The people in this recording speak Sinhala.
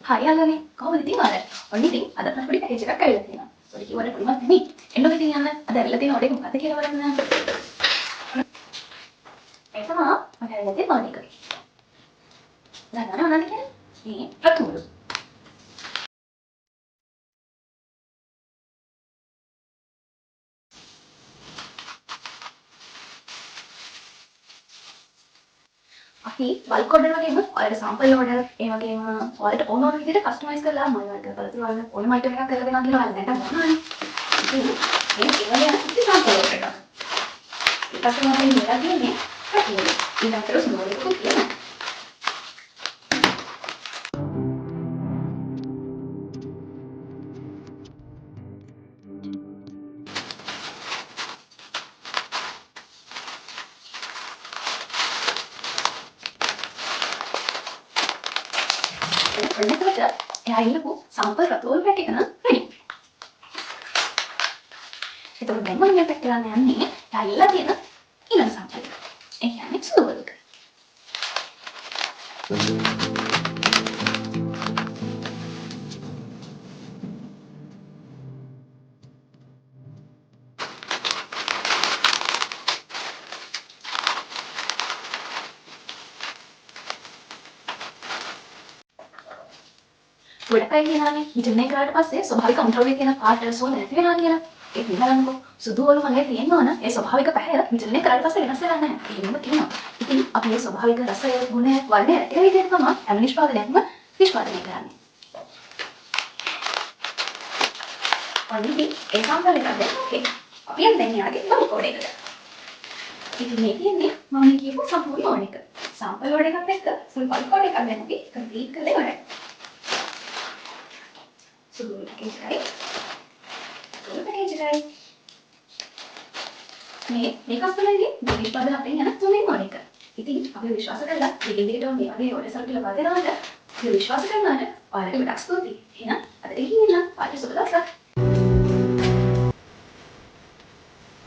හරි අල්ලනේ කොහොමද ඉතින් ඔයාලා? ඔන්න ඉතින් අදත් නම් පොඩි පැකේජ් එකක් ඇවිල්ලා තියෙනවා. ඔයාලා කිව්වට පුළුවන් නෙමෙයි. එන්න ඉතින් යන්න. අද ඇවිල්ලා තියෙන ඔඩේ මොකද්ද කියලා බලන්න. ඒ තමයි මම ඇවිල්ලා තියෙන ඔඩේ එක. දැන් මොනවද කියන්නේ? මේ රතුළු. අපි බල්ක් ඕඩර් වගේම ඔයාලට සැම්පල් ඕඩර් ඒ වගේම ඔයාලට ඕන ඕන විදිහට කස්ටමයිස් කරලා මම ඔයාලට බලතුරු වල ඕනම අයිටම් එකක් කරලා දෙනවා කියලා ඔයාලා දැනට මොනවනේ. ඉතින් මේ ඒවලින් ඉතින් සැම්පල් ඕඩර් එකක්. ඊට පස්සේ මම මෙයා කියන්නේ රතුළු. ඊළඟට ස්මෝල් එකක් තියෙනවා. එතකොට එයා ඉල්ලපු සම්පල් රතුල් පැක් එක නම් රෙඩි. එතකොට දැන් මම මේ පැක් කරන්න යන්නේ එයා ඉල්ලලා තියෙන ඊළඟ සම්පල් එක. ඒ කියන්නේ සුදු වලක. ගොඩක් අය කියනවානේ විතරනේ කරාට පස්සේ ස්වභාවික අමුද්‍රව්‍ය කියන පාට සුවඳ නැති වෙනවා කියලා. ඒක බලන්නකෝ සුදු වල මගේ තියෙනවා නම් ඒ ස්වභාවික පැහැය විතරනේ කරාට පස්සේ වෙනස් වෙලා නැහැ. ඒකම තියෙනවා. ඉතින් අපි මේ ස්වභාවික රසය, ගුණය, වර්ණය ඒ විදිහට තමයි හැම නිෂ්පාදනයක්ම නිෂ්පාදනය කරන්නේ. අනිත් ඒ සම්පල එක දැන් ඕකේ. අපි යන්න දැන් යාගේ බල්ක් ඕඩර් එකට. ඉතින් මේ කියන්නේ මම කියපු සම්පූර්ණ ඕඩර් එක. සම්පල් ඕඩර් එකත් එක්ක ෆුල් බල්ක් ඕඩර් එකක් දැන් අපි කම්ප්ලීට් කරලා ඉවරයි. සුදු පැකේජ් එකයි. සුදු පැකේජ් එකයි. මේ කස්ටමර්ගේ නිෂ්පාදන අපෙන් යන තුන්වෙනි ඕඩර් එක. ඉතින් අපි විශ්වාස කරලා දිගින් දිගටම මේ වගේ ඕඩර් සල්ලි ලබා දෙනවාට අපි විශ්වාස කරනවාට ඔයාලට ගොඩක් ස්තුතියි. එහෙනම් අද දෙකින් ඉන්න පාට සුබ දවසක්.